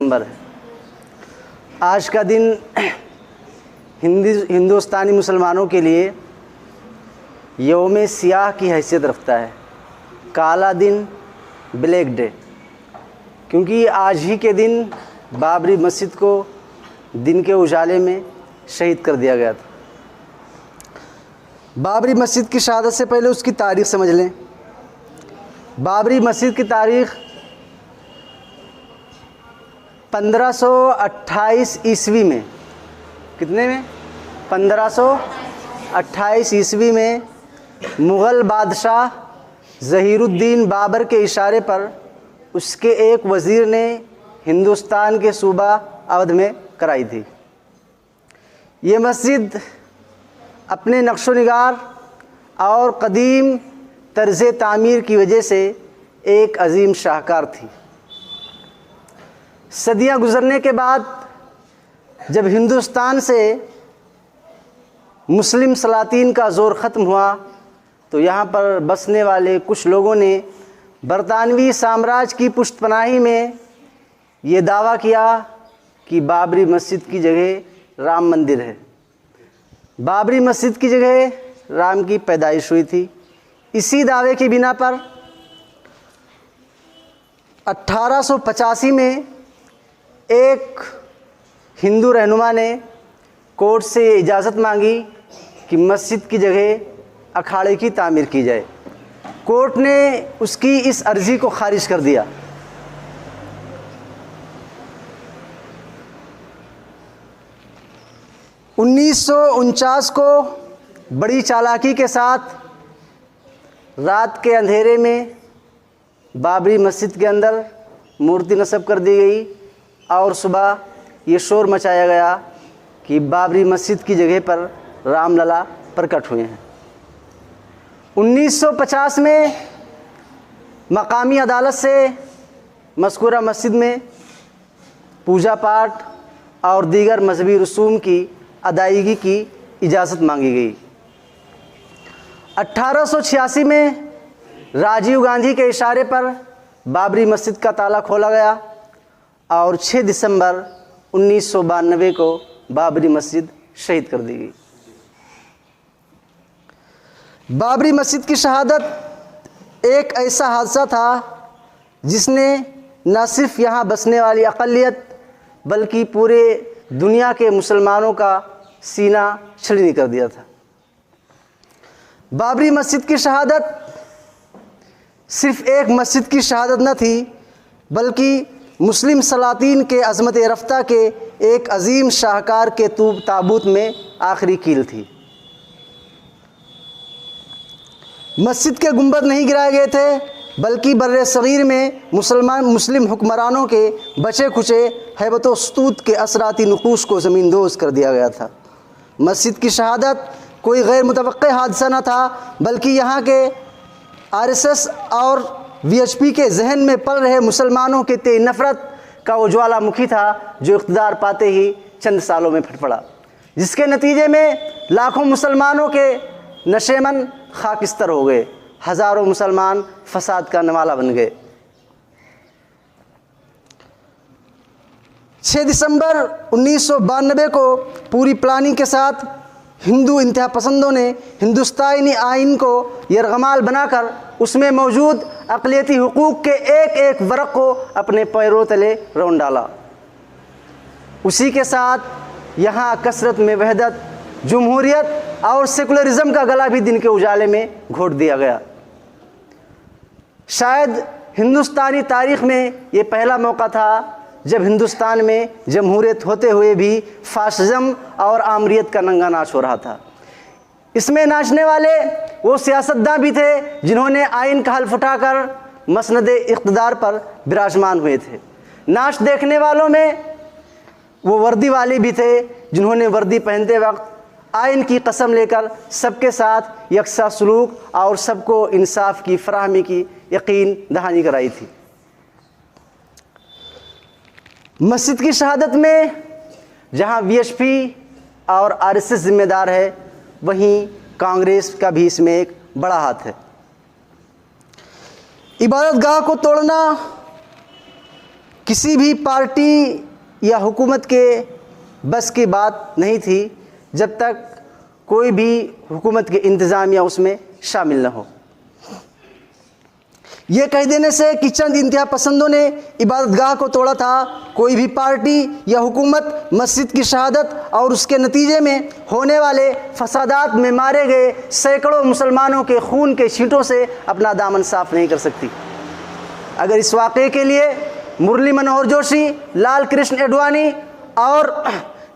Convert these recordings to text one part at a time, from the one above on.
दिसंबर है। आज का दिन हिंदुस्तानी मुसलमानों के लिए यौम सियाह की हैसियत रखता है, काला दिन, ब्लैक डे, क्योंकि आज ही के दिन बाबरी मस्जिद को दिन के उजाले में शहीद कर दिया गया था। बाबरी मस्जिद की शहादत से पहले उसकी तारीख़ समझ लें। बाबरी मस्जिद की तारीख़ 1528 ईस्वी में, कितने में? 1528 ईस्वी में मुग़ल बादशाह ज़हीरुद्दीन बाबर के इशारे पर उसके एक वज़ीर ने हिंदुस्तान के सूबा अवध में कराई थी। ये मस्जिद अपने नक्शो निगार और क़दीम तर्ज़ तामीर की वजह से एक अज़ीम शाहकार थी। सदियां गुज़रने के बाद जब हिंदुस्तान से मुस्लिम सलातीन का ज़ोर ख़त्म हुआ तो यहाँ पर बसने वाले कुछ लोगों ने बरतानवी साम्राज्य की पुष्टपनाही में ये दावा किया कि बाबरी मस्जिद की जगह राम मंदिर है। बाबरी मस्जिद की जगह राम की पैदाइश हुई थी। इसी दावे की बिना पर 1885 में एक हिंदू रहनुमा ने कोर्ट से इजाज़त मांगी कि मस्जिद की जगह अखाड़े की तामीर की जाए। कोर्ट ने उसकी इस अर्ज़ी को खारिज कर दिया। (1949) को बड़ी चालाकी के साथ रात के अंधेरे में बाबरी मस्जिद के अंदर मूर्ति नस्ब कर दी गई और सुबह ये शोर मचाया गया कि बाबरी मस्जिद की जगह पर रामलला प्रकट हुए हैं। 1950 में मकामी अदालत से मज़कूरा मस्जिद में पूजा पाठ और दीगर मजहबी रसूम की अदायगी की इजाज़त मांगी गई। 1886 में राजीव गांधी के इशारे पर बाबरी मस्जिद का ताला खोला गया और 6 दिसंबर 1992 को बाबरी मस्जिद शहीद कर दी गई। बाबरी मस्जिद की शहादत एक ऐसा हादसा था जिसने न सिर्फ यहाँ बसने वाली अक़लियत बल्कि पूरे दुनिया के मुसलमानों का सीना छलनी कर दिया था। बाबरी मस्जिद की शहादत सिर्फ एक मस्जिद की शहादत न थी बल्कि मुस्लिम सलातीन के अज़मत रफ्ता के एक अज़ीम शाहकार के ताबूत में आखिरी कील थी। मस्जिद के गुंबद नहीं गिराए गए थे बल्कि बर्रे सग़ीर में मुस्लिम हुक्मरानों के बचे खुचे हैबत व सतूत के असराती नुकूश को ज़मींदोज़ कर दिया गया था। मस्जिद की शहादत कोई गैर मुतवक्के हादसा न था बल्कि यहाँ के RSS और VHP के जहन में पल रहे मुसलमानों के तेज नफ़रत का वो ज्वालामुखी था जो इक़्तिदार पाते ही चंद सालों में फट पड़ा, जिसके नतीजे में लाखों मुसलमानों के नशेमन खाकिस्तर हो गए। हज़ारों मुसलमान फसाद का नवाला बन गए। 6 दिसंबर 1992 को पूरी प्लानिंग के साथ हिंदू इंतहा पसंदों ने हिंदुस्तानी आइन को यरगमाल बनाकर उसमें मौजूद अक़लियती हुकूक़ के एक एक वर्ग को अपने पैरों तले रौंद डाला। उसी के साथ यहाँ कसरत में वहदत, जमहूरियत और सेकुलरिज़म का गला भी दिन के उजाले में घोट दिया गया। शायद हिंदुस्तानी तारीख़ में ये पहला मौका था जब हिंदुस्तान में जमहूरियत होते हुए भी फाशिज़म और आमरीत का नंगा नाच हो रहा था। इसमें नाचने वाले वो सियासतदान भी थे जिन्होंने आइन का हल्फ उठाकर मसनद इक़्तिदार पर विराजमान हुए थे। नाच देखने वालों में वो वर्दी वाले भी थे जिन्होंने वर्दी पहनते वक्त आइन की कसम लेकर सबके साथ यकसा सलूक और सबको इंसाफ की फराहमी की यकीन दहानी कराई थी। मस्जिद की शहादत में जहां VHP और RSS जिम्मेदार है, वहीं कांग्रेस का भी इसमें एक बड़ा हाथ है। इबादत गाह को तोड़ना किसी भी पार्टी या हुकूमत के बस की बात नहीं थी जब तक कोई भी हुकूमत के इंतज़ामिया उसमें शामिल न हो। ये कह देने से कि चंद इंतहा पसंदों ने इबादतगाह को तोड़ा था, कोई भी पार्टी या हुकूमत मस्जिद की शहादत और उसके नतीजे में होने वाले फसादात में मारे गए सैकड़ों मुसलमानों के खून के छींटों से अपना दामन साफ नहीं कर सकती। अगर इस वाक़े के लिए मुरली मनोहर जोशी, लाल कृष्ण एडवाणी और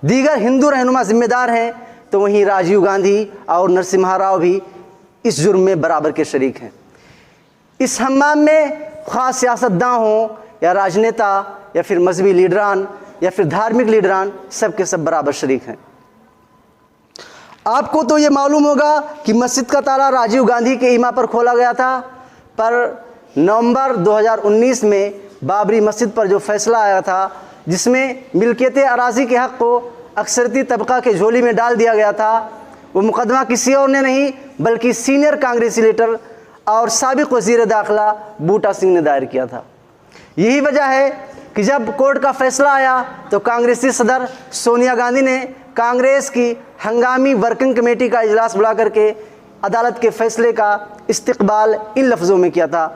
दीगर हिंदू रहनुमा जिम्मेदार हैं, तो वहीं राजीव गांधी और नरसिम्हा राव भी इस जुर्म में बराबर के शरीक हैं। इस हम्माम में ख़ास सियासतदान हों या राजनेता या फिर मजहबी लीडरान या फिर धार्मिक लीडरान, सब के सब बराबर शरीक हैं। आपको तो ये मालूम होगा कि मस्जिद का ताला राजीव गांधी के ईमा पर खोला गया था, पर नवंबर 2019 में बाबरी मस्जिद पर जो फैसला आया था, जिसमें मिल्कियत अराज़ी के हक़ को अक्सरती तबका के झोली में डाल दिया गया था, वो मुकदमा किसी और ने नहीं बल्कि सीनियर कांग्रेसी लीडर और साबिक़ वज़ीर दाखिला बूटा सिंह ने दायर किया था। यही वजह है कि जब कोर्ट का फैसला आया तो कांग्रेसी सदर सोनिया गांधी ने कांग्रेस की हंगामी वर्किंग कमेटी का इजलास बुला करके अदालत के फैसले का इस्तकबाल इन लफ्ज़ों में किया था।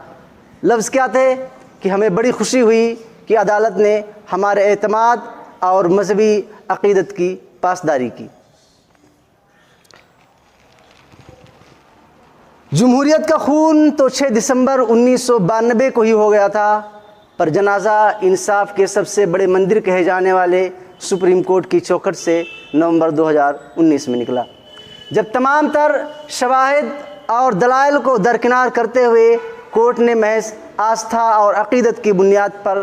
लफ्ज़ क्या थे कि हमें बड़ी खुशी हुई कि अदालत ने हमारे एतमाद और मजहबी अक़ीदत की पासदारी की। जमहूरियत का खून तो 6 दिसंबर 1992 को ही हो गया था, पर जनाजा इंसाफ के सबसे बड़े मंदिर कहे जाने वाले सुप्रीम कोर्ट की चौखट से नवंबर 2019 में निकला, जब तमाम तर शवाहिद और दलाइल को दरकिनार करते हुए कोर्ट ने महज आस्था और अक़ीदत की बुनियाद पर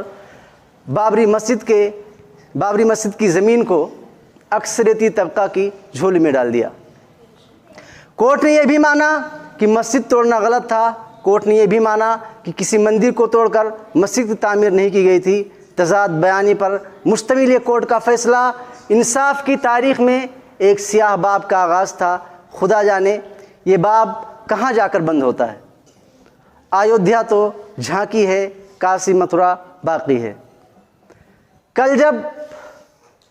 बाबरी मस्जिद की ज़मीन को अक्सरियती तबका की झोली में डाल दिया। कोर्ट ने यह भी माना कि मस्जिद तोड़ना गलत था। कोर्ट ने यह भी माना कि किसी मंदिर को तोड़कर मस्जिद की तामीर नहीं की गई थी। तज़ाद बयानी पर मुश्तमिल ये कोर्ट का फ़ैसला इंसाफ की तारीख़ में एक सियाह बाब का आगाज़ था। खुदा जाने ये बाब कहाँ जाकर बंद होता है। अयोध्या तो झांकी है, काशी मथुरा बाकी है। कल जब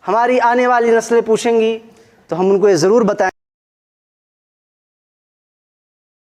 हमारी आने वाली नस्लें पूछेंगी तो हम उनको ये ज़रूर बताएं